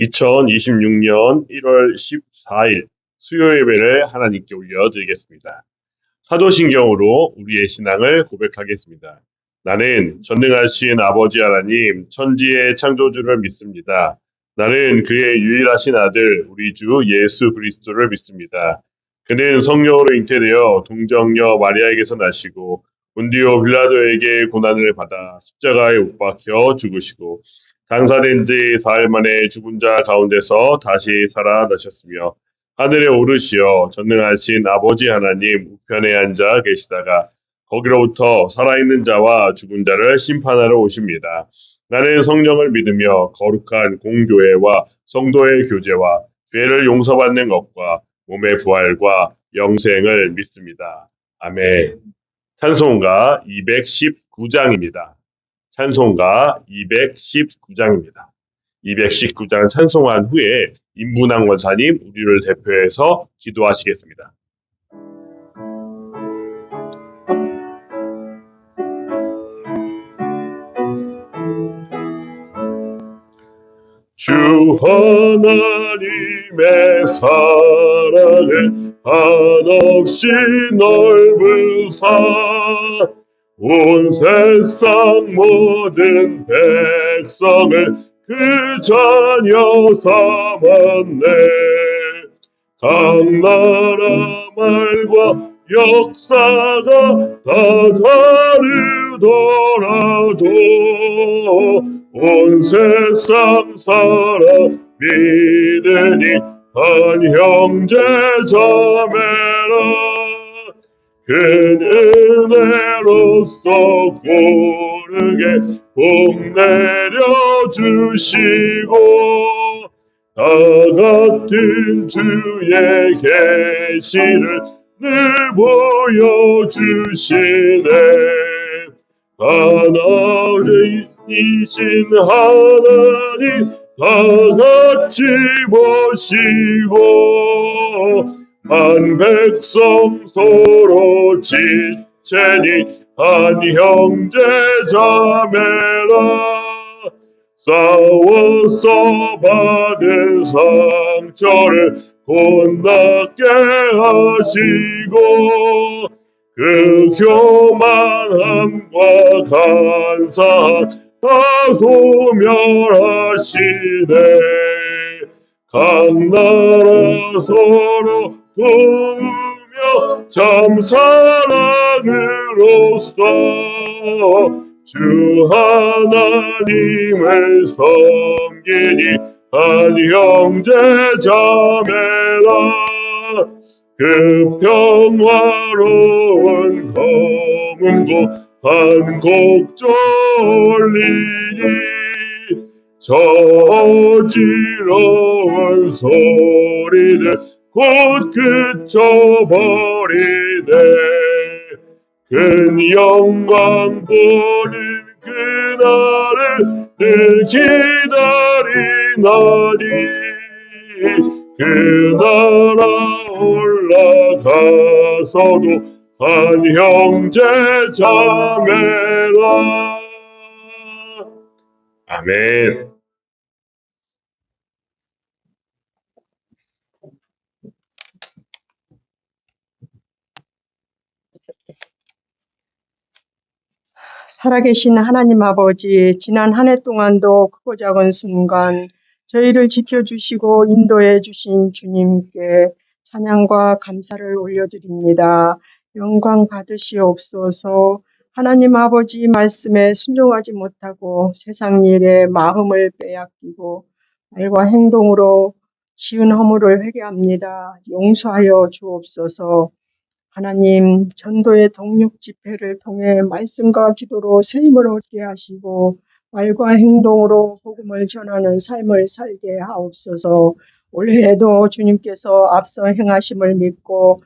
2026년 1월 14일 수요 예배를 하나님께 올려드리겠습니다. 사도신경으로 우리의 신앙을 고백하겠습니다. 나는 전능하신 아버지 하나님, 천지의 창조주를 믿습니다. 나는 그의 유일하신 아들, 우리 주 예수 그리스도를 믿습니다. 그는 성령으로 잉태되어 동정녀 마리아에게서 나시고 본디오 빌라도에게 고난을 받아 십자가에 못 박혀 죽으시고 장사된 지 사흘 만에 죽은 자 가운데서 다시 살아나셨으며 하늘에 오르시어 전능하신 아버지 하나님 우편에 앉아 계시다가 거기로부터 살아있는 자와 죽은 자를 심판하러 오십니다. 나는 성령을 믿으며 거룩한 공교회와 성도의 교제와 죄를 용서받는 것과 몸의 부활과 영생을 믿습니다. 아멘. 찬송가 219장입니다. 찬송가 219장입니다. 219장 찬송한 후에 임문환 권사님 우리를 대표해서 기도하시겠습니다. 주 하나님의 사랑은 한없이 넓으사 온 세상 모든 백성을 그 자녀 삼았네. 각 나라 말과 역사가 다 다르더라도 온 세상 사람 믿으니 한 형제 자매라. 큰 은혜로서 고르게 복 내려주시고 다 같은 주의 계시를 늘 보여주시네. 하나님이신 하나님 다 같이 보시고 한 백성 서로 지체니 한 형제 자매라. 싸워서 받은 상처를 곧낫게 하시고 그 교만함과 간사함 다 소멸하시네. 각 나라 서로 도우며 참 사랑으로써 주 하나님을 섬기니 한 형제 자매라. 그 평화로운 검은고 한 곡조 올리니 저 어지러운 소리를 곧 그쳐버리네. 큰 영광 보는 그날을 늘 기다리나니 그 나라 올라가서도 한 형제 자매라. 아멘. 살아계신 하나님 아버지, 지난 한 해 동안도 크고 작은 순간 저희를 지켜주시고 인도해 주신 주님께 찬양과 감사를 올려드립니다. 영광 받으시옵소서. 하나님 아버지 말씀에 순종하지 못하고 세상 일에 마음을 빼앗기고 말과 행동으로 지은 허물을 회개합니다. 용서하여 주옵소서. 하나님, 전도의 동력 집회를 통해 말씀과 기도로 새 힘을 얻게 하시고 말과 행동으로 복음을 전하는 삶을 살게 하옵소서. 올해에도 주님께서 앞서 행하심을 믿고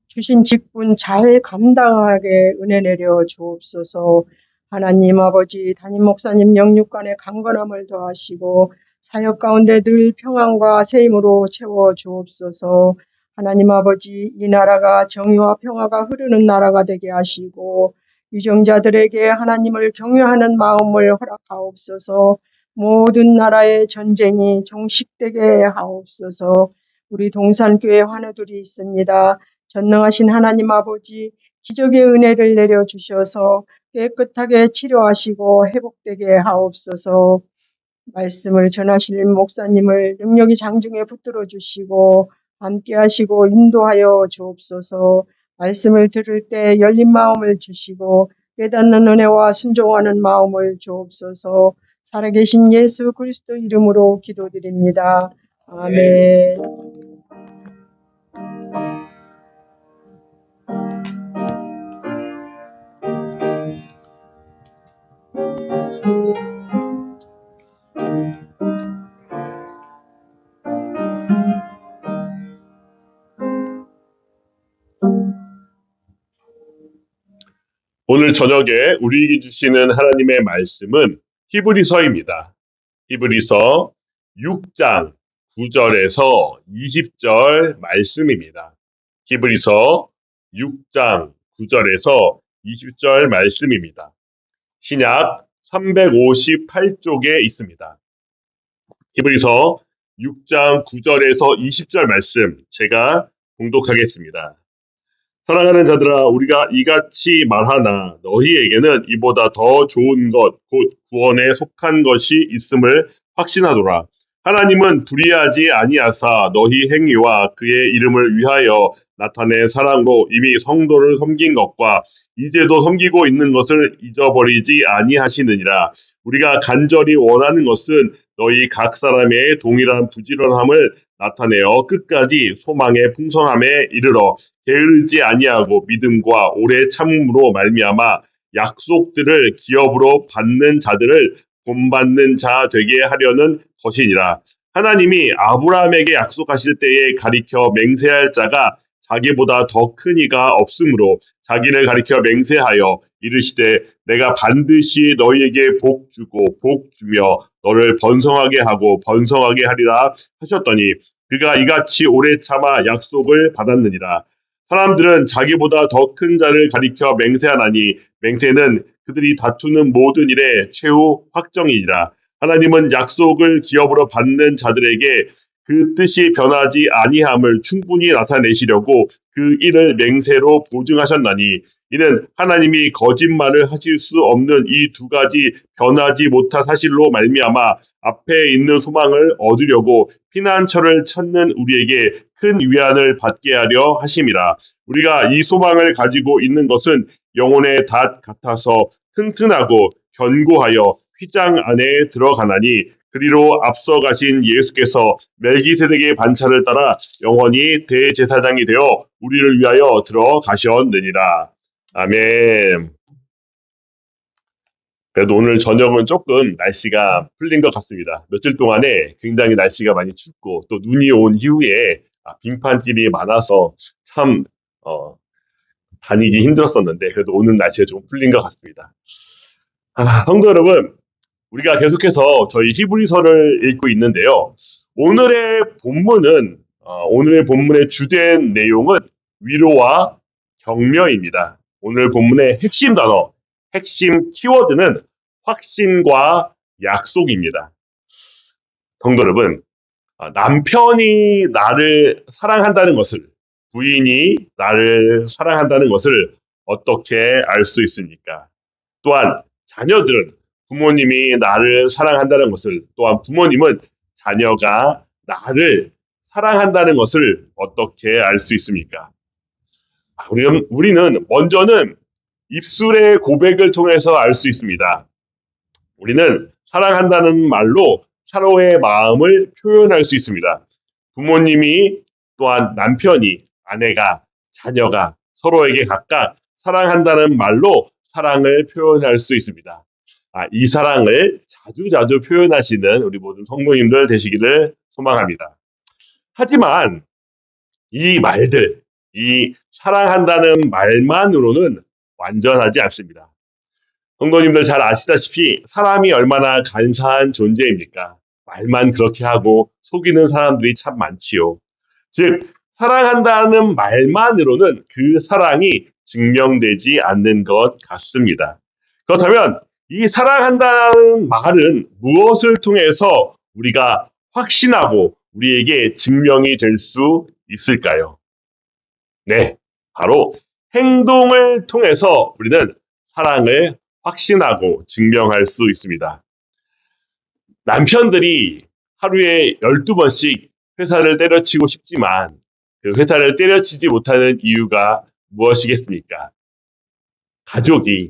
주신 직분 잘 감당하게 은혜 내려 주옵소서. 하나님 아버지, 담임 목사님 영육간의 강건함을 더하시고 사역 가운데 늘 평안과 새 힘으로 채워 주옵소서. 하나님 아버지, 이 나라가 정의와 평화가 흐르는 나라가 되게 하시고 유정자들에게 하나님을 경외하는 마음을 허락하옵소서. 모든 나라의 전쟁이 종식되게 하옵소서. 우리 동산교회 환우들이 있습니다. 전능하신 하나님 아버지, 기적의 은혜를 내려주셔서 깨끗하게 치료하시고 회복되게 하옵소서. 말씀을 전하실 목사님을 능력이 장중에 붙들어 주시고 함께 하시고 인도하여 주옵소서. 말씀을 들을 때 열린 마음을 주시고 깨닫는 은혜와 순종하는 마음을 주옵소서. 살아계신 예수 그리스도 이름으로 기도드립니다. 아멘. 오늘 저녁에 우리에게 주시는 하나님의 말씀은 히브리서입니다. 히브리서 6장 9절에서 20절 말씀입니다. 히브리서 6장 9절에서 20절 말씀입니다. 신약 358쪽에 있습니다. 히브리서 6장 9절에서 20절 말씀 제가 봉독하겠습니다. 사랑하는 자들아, 우리가 이같이 말하나 너희에게는 이보다 더 좋은 것, 곧 구원에 속한 것이 있음을 확신하노라. 하나님은 불의하지 아니하사 너희 행위와 그의 이름을 위하여 나타낸 사랑으로 이미 성도를 섬긴 것과 이제도 섬기고 있는 것을 잊어버리지 아니하시느니라. 우리가 간절히 원하는 것은 너희 각 사람의 동일한 부지런함을 나타내어 끝까지 소망의 풍성함에 이르러 게으르지 아니하고 믿음과 오래 참음으로 말미암아 약속들을 기업으로 받는 자들을 본받는 자 되게 하려는 것이니라. 하나님이 아브라함에게 약속하실 때에 가리켜 맹세할 자가 자기보다 더 큰 이가 없으므로 자기를 가리켜 맹세하여 이르시되 내가 반드시 너희에게 복 주고 복 주며 너를 번성하게 하고 번성하게 하리라 하셨더니 그가 이같이 오래 참아 약속을 받았느니라. 사람들은 자기보다 더 큰 자를 가리켜 맹세하나니 맹세는 그들이 다투는 모든 일의 최후 확정이니라. 하나님은 약속을 기업으로 받는 자들에게 그 뜻이 변하지 아니함을 충분히 나타내시려고 그 일을 맹세로 보증하셨나니 이는 하나님이 거짓말을 하실 수 없는 이 두 가지 변하지 못한 사실로 말미암아 앞에 있는 소망을 얻으려고 피난처를 찾는 우리에게 큰 위안을 받게 하려 하심이라. 우리가 이 소망을 가지고 있는 것은 영혼의 닷 같아서 튼튼하고 견고하여 휘장 안에 들어가나니 그리로 앞서 가신 예수께서 멜기세덱의 반차를 따라 영원히 대제사장이 되어 우리를 위하여 들어가셨느니라. 아멘. 그래도 오늘 저녁은 조금 날씨가 풀린 것 같습니다. 며칠 동안에 굉장히 날씨가 많이 춥고 또 눈이 온 이후에 빙판길이 많아서 참 다니기 힘들었었는데 그래도 오늘 날씨가 좀 풀린 것 같습니다. 성도 여러분, 우리가 계속해서 저희 히브리서를 읽고 있는데요. 오늘의 본문의 주된 내용은 위로와 격려입니다. 오늘 본문의 핵심 단어, 핵심 키워드는 확신과 약속입니다. 성도 여러분, 남편이 나를 사랑한다는 것을, 부인이 나를 사랑한다는 것을 어떻게 알 수 있습니까? 또한 자녀들은 부모님이 나를 사랑한다는 것을, 또한 부모님은 자녀가 나를 사랑한다는 것을 어떻게 알 수 있습니까? 우리는 먼저는 입술의 고백을 통해서 알 수 있습니다. 우리는 사랑한다는 말로 서로의 마음을 표현할 수 있습니다. 부모님이 또한 남편이, 아내가, 자녀가 서로에게 각각 사랑한다는 말로 사랑을 표현할 수 있습니다. 이 사랑을 자주 표현하시는 우리 모든 성도님들 되시기를 소망합니다. 하지만 이 말들, 이 사랑한다는 말만으로는 완전하지 않습니다. 성도님들 잘 아시다시피 사람이 얼마나 간사한 존재입니까? 말만 그렇게 하고 속이는 사람들이 참 많지요. 즉, 사랑한다는 말만으로는 그 사랑이 증명되지 않는 것 같습니다. 그렇다면 이 사랑한다는 말은 무엇을 통해서 우리가 확신하고 우리에게 증명이 될 수 있을까요? 네, 바로 행동을 통해서 우리는 사랑을 확신하고 증명할 수 있습니다. 남편들이 하루에 12번씩 회사를 때려치고 싶지만 그 회사를 때려치지 못하는 이유가 무엇이겠습니까? 가족이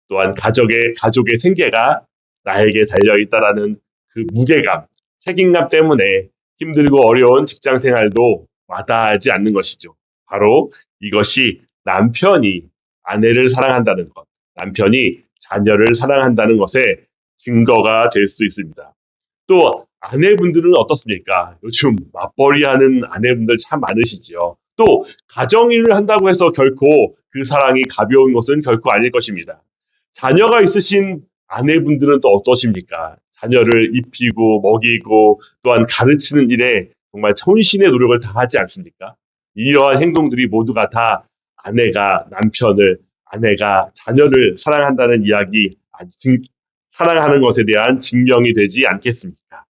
또한 가족의 생계가 나에게 달려있다라는 그 무게감, 책임감 때문에 힘들고 어려운 직장 생활도 와닿지 않는 것이죠. 바로 이것이 남편이 아내를 사랑한다는 것, 남편이 자녀를 사랑한다는 것의 증거가 될 수 있습니다. 또 아내분들은 어떻습니까? 요즘 맞벌이하는 아내분들 참 많으시지요. 또 가정일을 한다고 해서 결코 그 사랑이 가벼운 것은 결코 아닐 것입니다. 자녀가 있으신 아내분들은 또 어떠십니까? 자녀를 입히고 먹이고 또한 가르치는 일에 정말 천신의 노력을 다하지 않습니까? 이러한 행동들이 모두가 다 아내가 자녀를 사랑한다는 이야기, 사랑하는 것에 대한 증명이 되지 않겠습니까?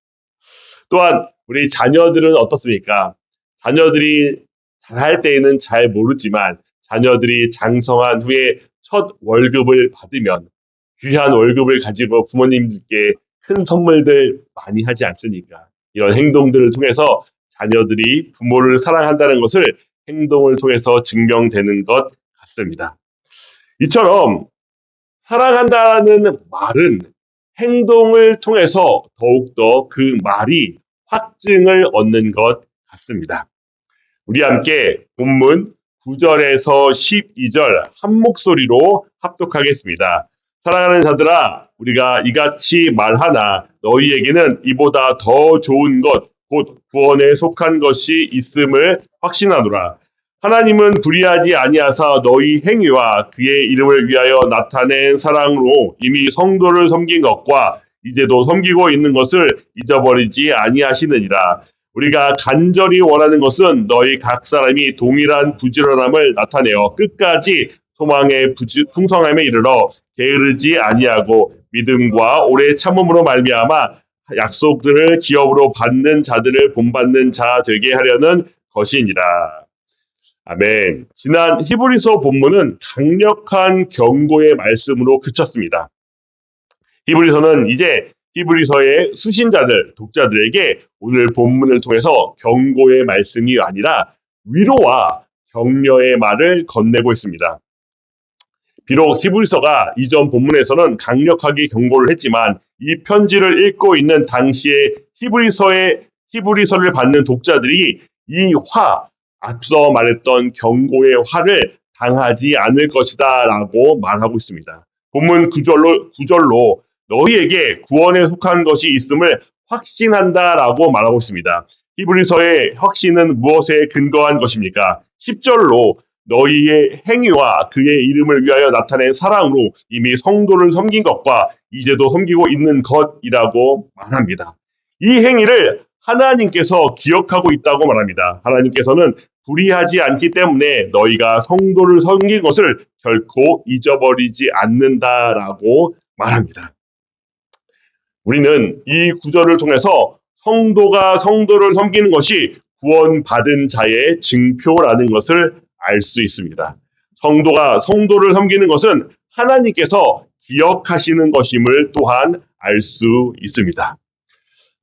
또한 우리 자녀들은 어떻습니까? 자녀들이 잘할 때에는 잘 모르지만 자녀들이 장성한 후에 첫 월급을 받으면 귀한 월급을 가지고 부모님들께 큰 선물들 많이 하지 않습니까? 이런 행동들을 통해서 자녀들이 부모를 사랑한다는 것을 행동을 통해서 증명되는 것 같습니다. 이처럼 사랑한다는 말은 행동을 통해서 더욱더 그 말이 확증을 얻는 것 같습니다. 우리 함께 본문 9절에서 12절 한 목소리로 합독하겠습니다. 사랑하는 자들아, 우리가 이같이 말하나 너희에게는 이보다 더 좋은 것, 곧 구원에 속한 것이 있음을 확신하노라. 하나님은 불의하지 아니하사 너희 행위와 그의 이름을 위하여 나타낸 사랑으로 이미 성도를 섬긴 것과 이제도 섬기고 있는 것을 잊어버리지 아니하시느니라. 우리가 간절히 원하는 것은 너희 각 사람이 동일한 부지런함을 나타내어 끝까지 소망의 풍성함에 이르러 게으르지 아니하고 믿음과 오래 참음으로 말미암아 약속들을 기업으로 받는 자들을 본받는 자 되게 하려는 것이니라. 아멘. 지난 히브리서 본문은 강력한 경고의 말씀으로 그쳤습니다. 히브리서는 이제 히브리서의 수신자들, 독자들에게 오늘 본문을 통해서 경고의 말씀이 아니라 위로와 격려의 말을 건네고 있습니다. 비록 히브리서가 이전 본문에서는 강력하게 경고를 했지만 이 편지를 읽고 있는 당시에 히브리서를 받는 독자들이 이 앞서 말했던 경고의 화를 당하지 않을 것이다 라고 말하고 있습니다. 본문 9절로 너희에게 구원에 속한 것이 있음을 확신한다 라고 말하고 있습니다. 히브리서의 확신은 무엇에 근거한 것입니까? 10절로 너희의 행위와 그의 이름을 위하여 나타낸 사랑으로 이미 성도를 섬긴 것과 이제도 섬기고 있는 것이라고 말합니다. 이 행위를 하나님께서 기억하고 있다고 말합니다. 하나님께서는 불의하지 않기 때문에 너희가 성도를 섬긴 것을 결코 잊어버리지 않는다라고 말합니다. 우리는 이 구절을 통해서 성도가 성도를 섬기는 것이 구원받은 자의 증표라는 것을 알 수 있습니다. 성도가 성도를 섬기는 것은 하나님께서 기억하시는 것임을 또한 알 수 있습니다.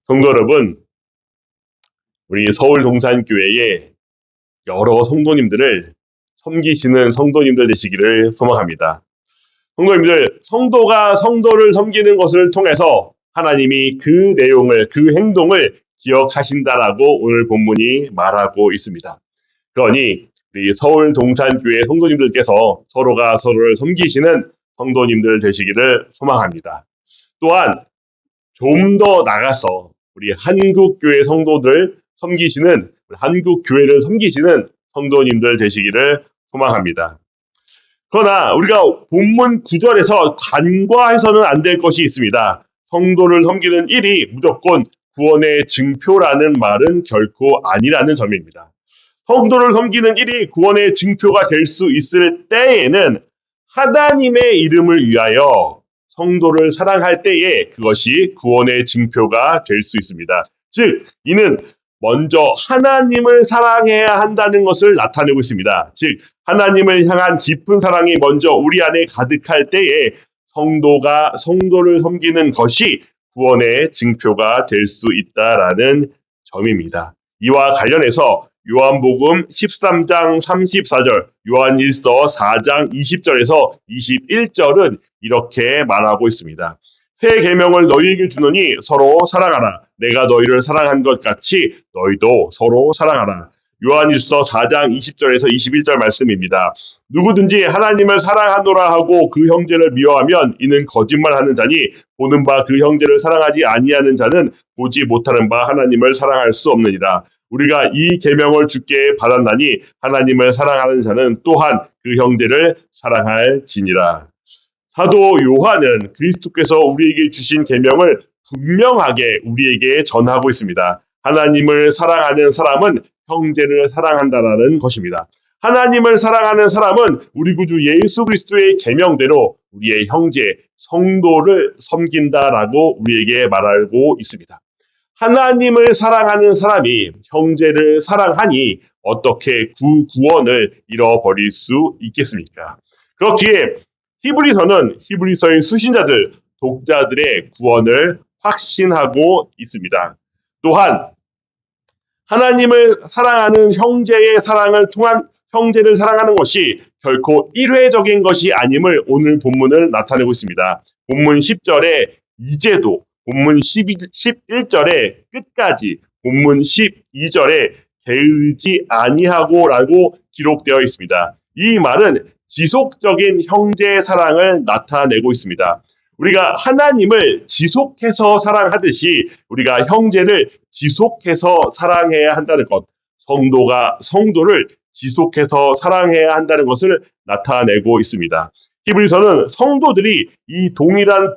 성도 여러분, 우리 서울동산교회에 여러 성도님들을 섬기시는 성도님들 되시기를 소망합니다. 성도님들, 성도가 성도를 섬기는 것을 통해서 하나님이 그 내용을, 그 행동을 기억하신다라고 오늘 본문이 말하고 있습니다. 그러니 우리 서울동산교회 성도님들께서 서로가 서로를 섬기시는 성도님들 되시기를 소망합니다. 또한 좀 더 나가서 우리 한국교회 성도들 섬기시는, 한국교회를 섬기시는 성도님들 되시기를 소망합니다. 그러나 우리가 본문 9절에서 간과해서는 안 될 것이 있습니다. 성도를 섬기는 일이 무조건 구원의 증표라는 말은 결코 아니라는 점입니다. 성도를 섬기는 일이 구원의 증표가 될 수 있을 때에는 하나님의 이름을 위하여 성도를 사랑할 때에 그것이 구원의 징표가 될 수 있습니다. 즉, 이는 먼저 하나님을 사랑해야 한다는 것을 나타내고 있습니다. 즉, 하나님을 향한 깊은 사랑이 먼저 우리 안에 가득할 때에 성도를 섬기는 것이 구원의 징표가 될 수 있다라는 점입니다. 이와 관련해서 요한복음 13장 34절, 요한일서 4장 20절에서 21절은 이렇게 말하고 있습니다. 새 계명을 너희에게 주노니 서로 사랑하라. 내가 너희를 사랑한 것 같이 너희도 서로 사랑하라. 요한일서 4장 20절에서 21절 말씀입니다. 누구든지 하나님을 사랑하노라 하고 그 형제를 미워하면 이는 거짓말하는 자니 보는 바 그 형제를 사랑하지 아니하는 자는 보지 못하는 바 하나님을 사랑할 수 없느니라. 우리가 이 계명을 주께 받았나니 하나님을 사랑하는 자는 또한 그 형제를 사랑할지니라. 사도 요한은 그리스도께서 우리에게 주신 계명을 분명하게 우리에게 전하고 있습니다. 하나님을 사랑하는 사람은 형제를 사랑한다라는 것입니다. 하나님을 사랑하는 사람은 우리 구주 예수 그리스도의 계명대로 우리의 형제, 성도를 섬긴다라고 우리에게 말하고 있습니다. 하나님을 사랑하는 사람이 형제를 사랑하니 어떻게 구원을 잃어버릴 수 있겠습니까? 그렇기에 히브리서는 히브리서의 수신자들, 독자들의 구원을 확신하고 있습니다. 또한 하나님을 사랑하는 형제의 사랑을 통한 형제를 사랑하는 것이 결코 일회적인 것이 아님을 오늘 본문을 나타내고 있습니다. 본문 10절에 이제도, 본문 11절에 끝까지, 본문 12절에 게으르지 아니하고라고 기록되어 있습니다. 이 말은 지속적인 형제의 사랑을 나타내고 있습니다. 우리가 하나님을 지속해서 사랑하듯이 우리가 형제를 지속해서 사랑해야 한다는 것, 성도가 성도를 지속해서 사랑해야 한다는 것을 나타내고 있습니다. 히브리서는 성도들이 이 동일한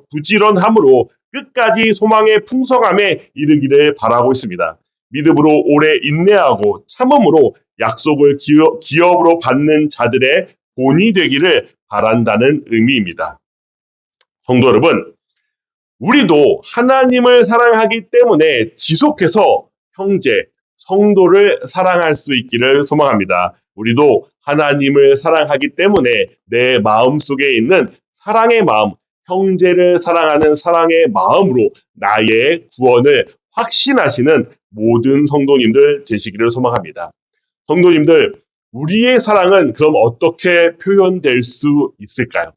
부지런함으로 끝까지 소망의 풍성함에 이르기를 바라고 있습니다. 믿음으로 오래 인내하고 참음으로 약속을 기업으로 받는 자들의 본이 되기를 바란다는 의미입니다. 성도 여러분, 우리도 하나님을 사랑하기 때문에 지속해서 형제, 성도를 사랑할 수 있기를 소망합니다. 우리도 하나님을 사랑하기 때문에 내 마음속에 있는 사랑의 마음, 형제를 사랑하는 사랑의 마음으로 나의 구원을 확신하시는 모든 성도님들 되시기를 소망합니다. 성도님들, 우리의 사랑은 그럼 어떻게 표현될 수 있을까요?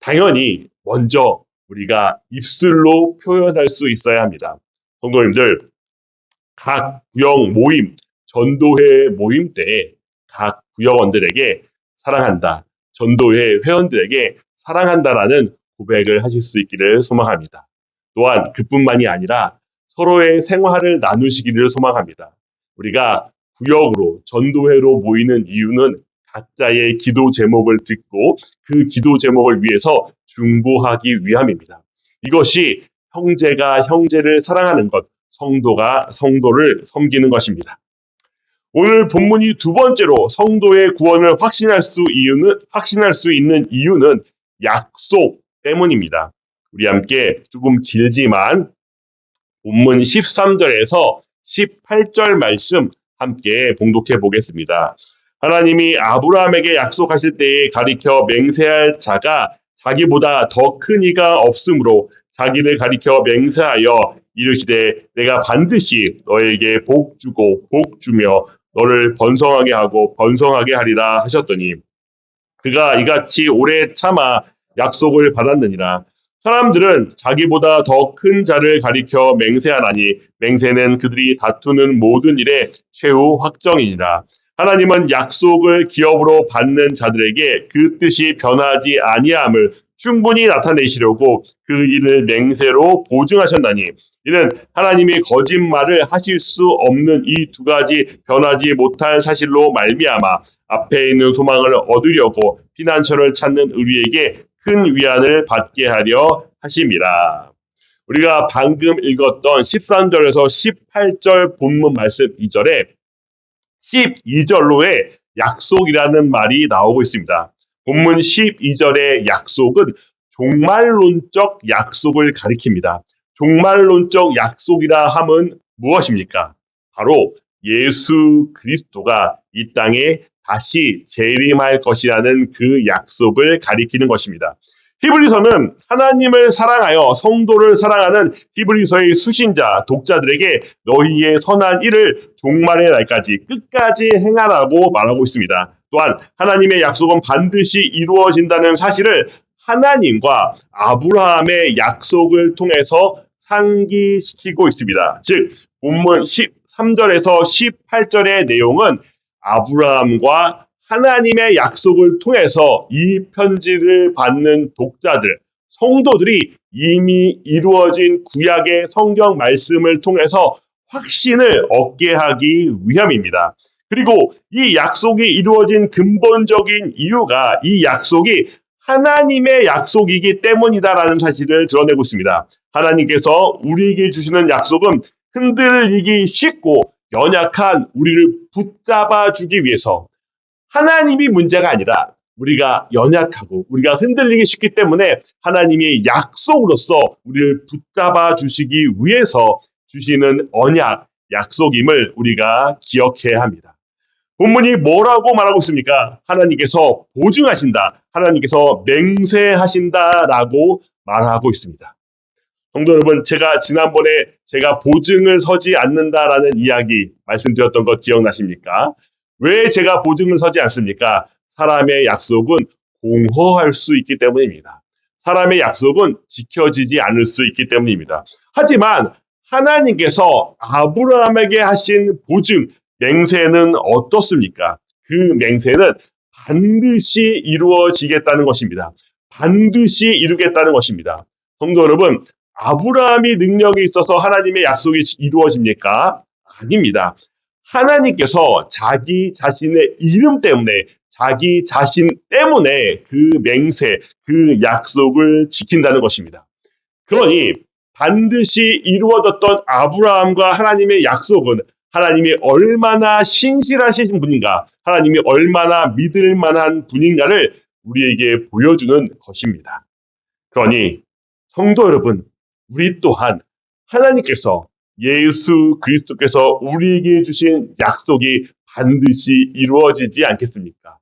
당연히 먼저 우리가 입술로 표현할 수 있어야 합니다. 성도님들, 각 구역 모임, 전도회 모임 때 각 구역원들에게 사랑한다, 전도회 회원들에게 사랑한다라는 고백을 하실 수 있기를 소망합니다. 또한 그뿐만이 아니라 서로의 생활을 나누시기를 소망합니다. 우리가 구역으로 전도회로 모이는 이유는 각자의 기도 제목을 듣고 그 기도 제목을 위해서 중보하기 위함입니다. 이것이 형제가 형제를 사랑하는 것, 성도가 성도를 섬기는 것입니다. 오늘 본문이 두 번째로 성도의 구원을 확신할 수 있는 이유는 약속 때문입니다. 우리 함께 조금 길지만 본문 13절에서 18절 말씀 함께 봉독해 보겠습니다. 하나님이 아브라함에게 약속하실 때에 가리켜 맹세할 자가 자기보다 더 큰 이가 없으므로 자기를 가리켜 맹세하여 이르시되 내가 반드시 너에게 복 주고 복 주며 너를 번성하게 하고 번성하게 하리라 하셨더니 그가 이같이 오래 참아 약속을 받았느니라. 사람들은 자기보다 더 큰 자를 가리켜 맹세하나니 맹세는 그들이 다투는 모든 일의 최후 확정이니라. 하나님은 약속을 기업으로 받는 자들에게 그 뜻이 변하지 아니함을 충분히 나타내시려고 그 일을 맹세로 보증하셨나니 이는 하나님이 거짓말을 하실 수 없는 이 두 가지 변하지 못할 사실로 말미암아 앞에 있는 소망을 얻으려고 피난처를 찾는 우리에게 큰 위안을 받게 하려 하심이라. 우리가 방금 읽었던 13절에서 18절 본문 말씀 2절에 12절로의 약속이라는 말이 나오고 있습니다. 본문 12절의 약속은 종말론적 약속을 가리킵니다. 종말론적 약속이라 함은 무엇입니까? 바로 예수 그리스도가 이 땅에 다시 재림할 것이라는 그 약속을 가리키는 것입니다. 히브리서는 하나님을 사랑하여 성도를 사랑하는 히브리서의 수신자, 독자들에게 너희의 선한 일을 종말의 날까지 끝까지 행하라고 말하고 있습니다. 또한 하나님의 약속은 반드시 이루어진다는 사실을 하나님과 아브라함의 약속을 통해서 상기시키고 있습니다. 즉 본문 13절에서 18절의 내용은 아브라함과 하나님의 약속을 통해서 이 편지를 받는 독자들, 성도들이 이미 이루어진 구약의 성경 말씀을 통해서 확신을 얻게 하기 위함입니다. 그리고 이 약속이 이루어진 근본적인 이유가 이 약속이 하나님의 약속이기 때문이다라는 사실을 드러내고 있습니다. 하나님께서 우리에게 주시는 약속은 흔들리기 쉽고 연약한 우리를 붙잡아 주기 위해서 하나님이 문제가 아니라 우리가 연약하고 우리가 흔들리기 쉽기 때문에 하나님의 약속으로서 우리를 붙잡아 주시기 위해서 주시는 언약, 약속임을 우리가 기억해야 합니다. 본문이 뭐라고 말하고 있습니까? 하나님께서 보증하신다. 하나님께서 맹세하신다라고 말하고 있습니다. 성도 여러분, 제가 지난번에 제가 보증을 서지 않는다라는 이야기 말씀드렸던 거 기억나십니까? 왜 제가 보증을 서지 않습니까? 사람의 약속은 공허할 수 있기 때문입니다. 사람의 약속은 지켜지지 않을 수 있기 때문입니다. 하지만 하나님께서 아브라함에게 하신 보증, 맹세는 어떻습니까? 그 맹세는 반드시 이루어지겠다는 것입니다. 반드시 이루겠다는 것입니다. 성도 여러분, 아브라함이 능력이 있어서 하나님의 약속이 이루어집니까? 아닙니다. 하나님께서 자기 자신의 이름 때문에, 자기 자신 때문에 그 맹세, 그 약속을 지킨다는 것입니다. 그러니 반드시 이루어졌던 아브라함과 하나님의 약속은 하나님이 얼마나 신실하신 분인가, 하나님이 얼마나 믿을 만한 분인가를 우리에게 보여주는 것입니다. 그러니 성도 여러분, 우리 또한 하나님께서 예수 그리스도께서 우리에게 주신 약속이 반드시 이루어지지 않겠습니까?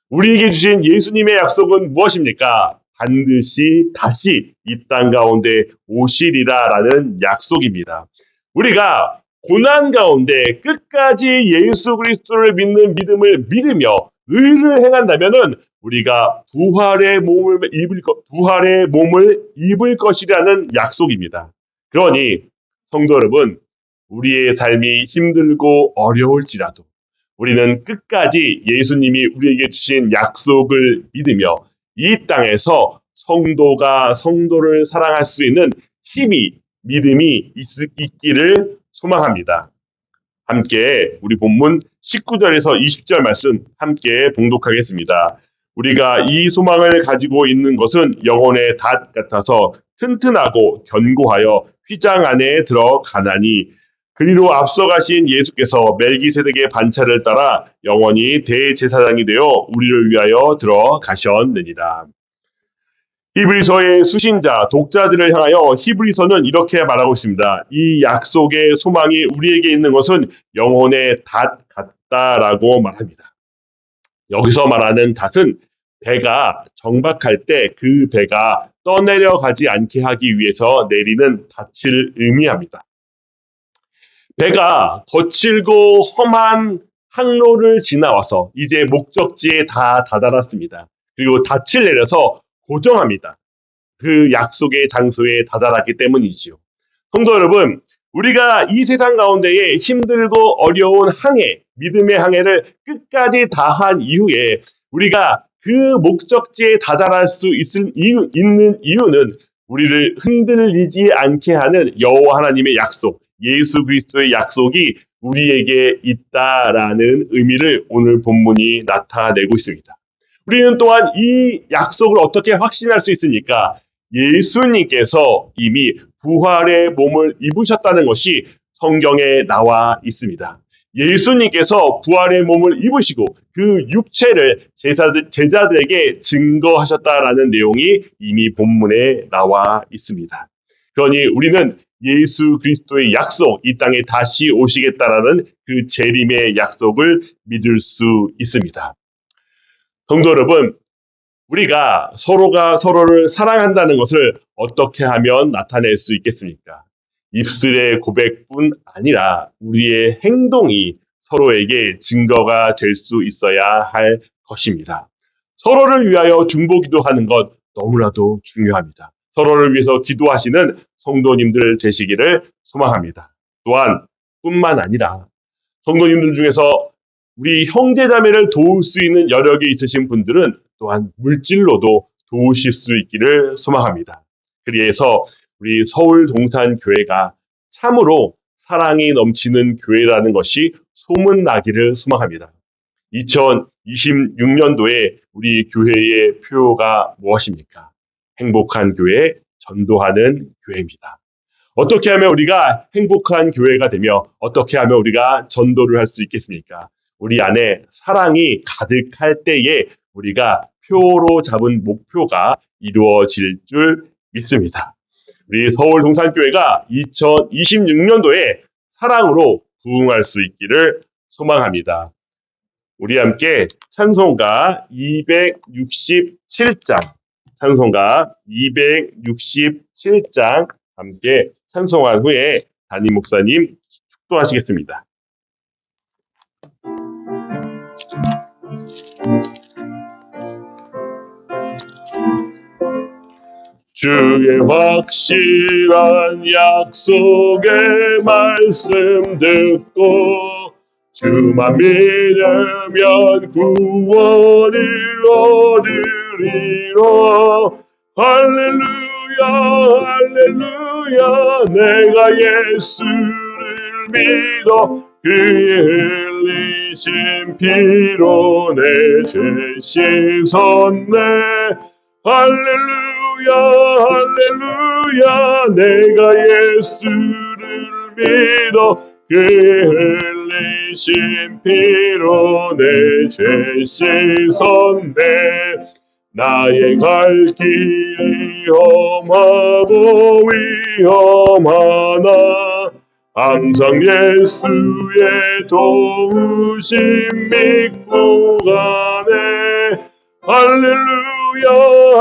우리에게 주신 예수님의 약속은 무엇입니까? 반드시 다시 이 땅 가운데 오시리라라는 약속입니다. 우리가 고난 가운데 끝까지 예수 그리스도를 믿는 믿음을 믿으며 의를 행한다면은 우리가 부활의 몸을 입을 것이라는 약속입니다. 그러니 성도 여러분, 우리의 삶이 힘들고 어려울지라도 우리는 끝까지 예수님이 우리에게 주신 약속을 믿으며 이 땅에서 성도가 성도를 사랑할 수 있는 힘이, 믿음이 있기를 소망합니다. 함께 우리 본문 19절에서 20절 말씀 함께 봉독하겠습니다. 우리가 이 소망을 가지고 있는 것은 영혼의 닷 같아서 튼튼하고 견고하여 휘장 안에 들어가나니 그리로 앞서가신 예수께서 멜기세덱의 반차를 따라 영원히 대제사장이 되어 우리를 위하여 들어가셨느니라. 히브리서의 수신자, 독자들을 향하여 히브리서는 이렇게 말하고 있습니다. 이 약속의 소망이 우리에게 있는 것은 영혼의 닷 같다라고 말합니다. 여기서 말하는 닷은 배가 정박할 때 그 배가 떠내려가지 않게 하기 위해서 내리는 닻을 의미합니다. 배가 거칠고 험한 항로를 지나와서 이제 목적지에 다 다다랐습니다. 그리고 닻을 내려서 고정합니다. 그 약속의 장소에 다다랐기 때문이지요. 성도 여러분, 우리가 이 세상 가운데에 힘들고 어려운 항해, 믿음의 항해를 끝까지 다한 이후에 우리가 그 목적지에 다다를 수 있는 이유는 우리를 흔들리지 않게 하는 여호와 하나님의 약속, 예수 그리스도의 약속이 우리에게 있다라는 의미를 오늘 본문이 나타내고 있습니다. 우리는 또한 이 약속을 어떻게 확신할 수 있습니까? 예수님께서 이미 부활의 몸을 입으셨다는 것이 성경에 나와 있습니다. 예수님께서 부활의 몸을 입으시고 그 육체를 제자들에게 증거하셨다라는 내용이 이미 본문에 나와 있습니다. 그러니 우리는 예수 그리스도의 약속, 이 땅에 다시 오시겠다라는 그 재림의 약속을 믿을 수 있습니다. 성도 여러분, 우리가 서로가 서로를 사랑한다는 것을 어떻게 하면 나타낼 수 있겠습니까? 입술의 고백뿐 아니라 우리의 행동이 서로에게 증거가 될 수 있어야 할 것입니다. 서로를 위하여 중보기도하는 것 너무나도 중요합니다. 서로를 위해서 기도하시는 성도님들 되시기를 소망합니다. 또한 뿐만 아니라 성도님들 중에서 우리 형제자매를 도울 수 있는 여력이 있으신 분들은 또한 물질로도 도우실 수 있기를 소망합니다. 그래서 우리 서울 동산교회가 참으로 사랑이 넘치는 교회라는 것이 소문나기를 소망합니다. 2026년도에 우리 교회의 표어가 무엇입니까? 행복한 교회, 전도하는 교회입니다. 어떻게 하면 우리가 행복한 교회가 되며 어떻게 하면 우리가 전도를 할 수 있겠습니까? 우리 안에 사랑이 가득할 때에 우리가 표로 잡은 목표가 이루어질 줄 믿습니다. 우리 서울 동산교회가 2026년도에 사랑으로 부흥할 수 있기를 소망합니다. 우리 함께 찬송가 267장, 찬송가 267장 함께 찬송한 후에 담임 목사님 축도하시겠습니다. 주의 확실한 약속의 말씀 듣고 주만 믿으면 구원을 얻으리라. 할렐루야 할렐루야 내가 예수를 믿어 그의 흘리신 피로 내 죄 씻었네. 할렐루야 할렐루야 내가 예수를 믿어 그의 흘리신 피로 내 죄 씻었네. 나의 갈 길이 험하고 위험하나 항상 예수의 도우심 믿고 가네. 할렐루야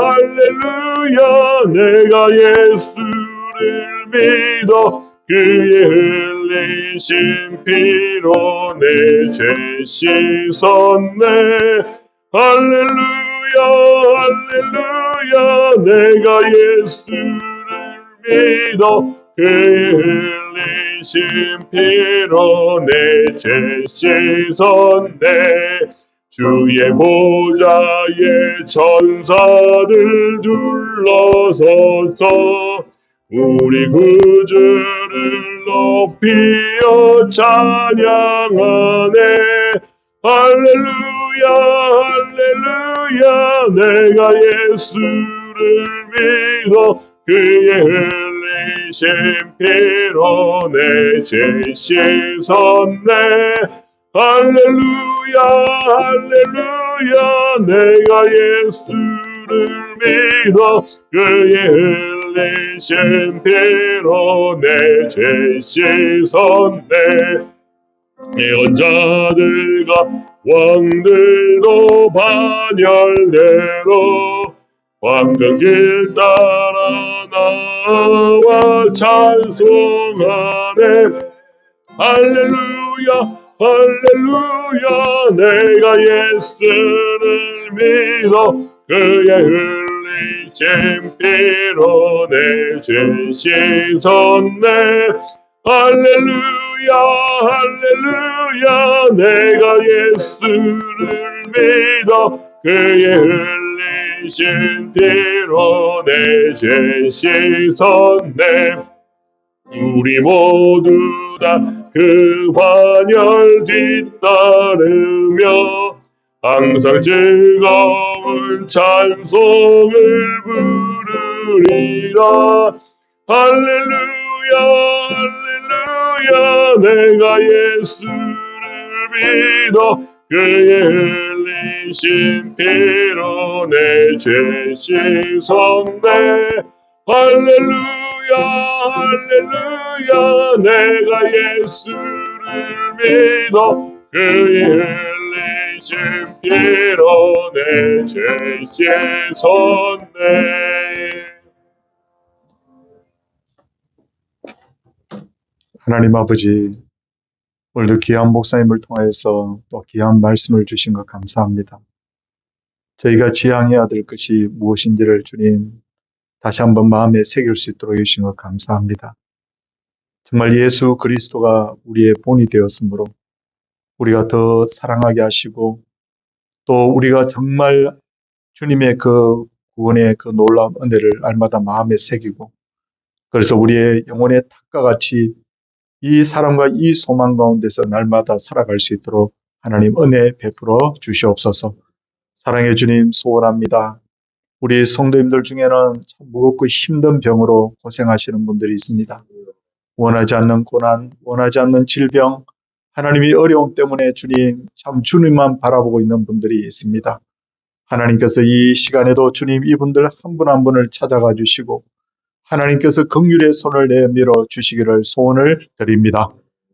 할렐루야 내가 예수를 믿어 그의 흘리신 피로 내 죄 씻었네. 할렐루야 할렐루야 내가 예수를 믿어 그의 흘리신 피로 내 죄 씻었네. 주의 보좌에 천사들 둘러서서 우리 구주를 높이어 찬양하네. 할렐루야 할렐루야 내가 예수를 믿어 그의 흘리신 피로 내 죄 씻었네. 할렐루야 할렐루야 내가 예수를 믿어 그의 흘리신 피로 내 죄 씻었네. 예언자들과 왕들도 반열대로 황금길 따라 나와 찬송하네. 할렐루야 할렐루야 내가 예수를 믿어 그의 흘리신 피로 내 죄 씻었네. 할렐루야 할렐루야 내가 예수를 믿어 그의 흘리신 피로 내 죄 씻었네. 우리 모두 다 그 반열 뒤따르며 항상 즐거운 찬송을 부르리라. 할렐루야 할렐루야 내가 예수를 믿어 그의 흘리신 피로 내 죄 씻었네. 할렐루야 할렐루야 내가 예수를 믿어 그의 흘리신 피로 내 죄 씻었네. 하나님 아버지, 오늘도 귀한 목사님을 통하여서 또 귀한 말씀을 주신 것 감사합니다. 저희가 지향해야 될 것이 무엇인지를 주님 다시 한번 마음에 새길 수 있도록 해주신 것 감사합니다. 정말 예수 그리스도가 우리의 본이 되었으므로 우리가 더 사랑하게 하시고 또 우리가 정말 주님의 그 구원의 그 놀라운 은혜를 날마다 마음에 새기고 그래서 우리의 영혼의 탁과 같이 이 사랑과 이 소망 가운데서 날마다 살아갈 수 있도록 하나님 은혜 베풀어 주시옵소서. 사랑해 주님 소원합니다. 우리 성도님들 중에는 참 무겁고 힘든 병으로 고생하시는 분들이 있습니다. 원하지 않는 고난, 원하지 않는 질병, 하나님이 어려움 때문에 주님, 참 주님만 바라보고 있는 분들이 있습니다. 하나님께서 이 시간에도 주님 이분들 한 분 한 분을 찾아가 주시고 하나님께서 긍휼의 손을 내밀어 주시기를 소원을 드립니다.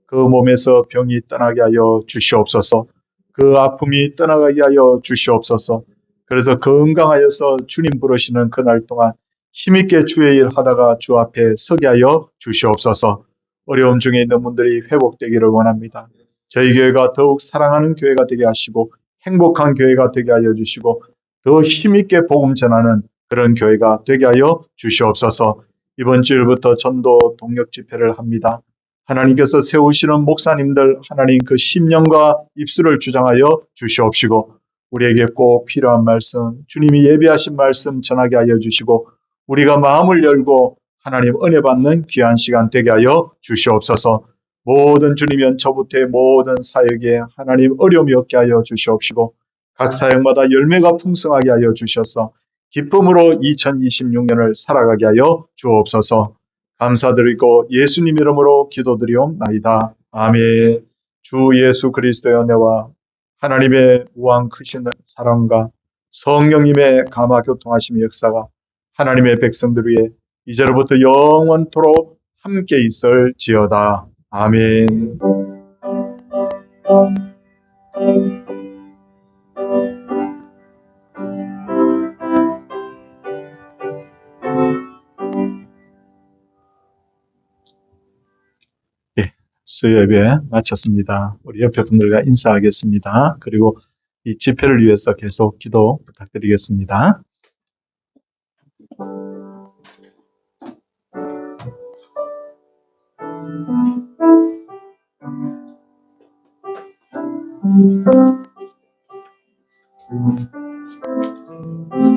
그 몸에서 병이 떠나게 하여 주시옵소서. 그 아픔이 떠나가게 하여 주시옵소서. 그래서 건강하여서 주님 부르시는 그날 동안 힘있게 주의 일 하다가 주 앞에 서게 하여 주시옵소서. 어려움 중에 있는 분들이 회복되기를 원합니다. 저희 교회가 더욱 사랑하는 교회가 되게 하시고 행복한 교회가 되게 하여 주시고 더 힘있게 복음 전하는 그런 교회가 되게 하여 주시옵소서. 이번 주일부터 전도 동력 집회를 합니다. 하나님께서 세우시는 목사님들 하나님 그 심령과 입술을 주장하여 주시옵시고 우리에게 꼭 필요한 말씀 주님이 예비하신 말씀 전하게 하여 주시고 우리가 마음을 열고 하나님 은혜 받는 귀한 시간 되게 하여 주시옵소서. 모든 주님 연처부터의 모든 사역에 하나님 어려움이 없게 하여 주시옵시고 각 사역마다 열매가 풍성하게 하여 주셔서 기쁨으로 2026년을 살아가게 하여 주옵소서. 감사드리고 예수님 이름으로 기도드리옵나이다. 아멘. 주 예수 그리스도의 은혜와 하나님의 무한 크신 사랑과 성령님의 감화 교통하심의 역사가 하나님의 백성들 위해 이제로부터 영원토록 함께 있을지어다. 아멘. 수요 예배 마쳤습니다. 우리 옆에 분들과 인사하겠습니다. 그리고 이 집회를 위해서 계속 기도 부탁드리겠습니다.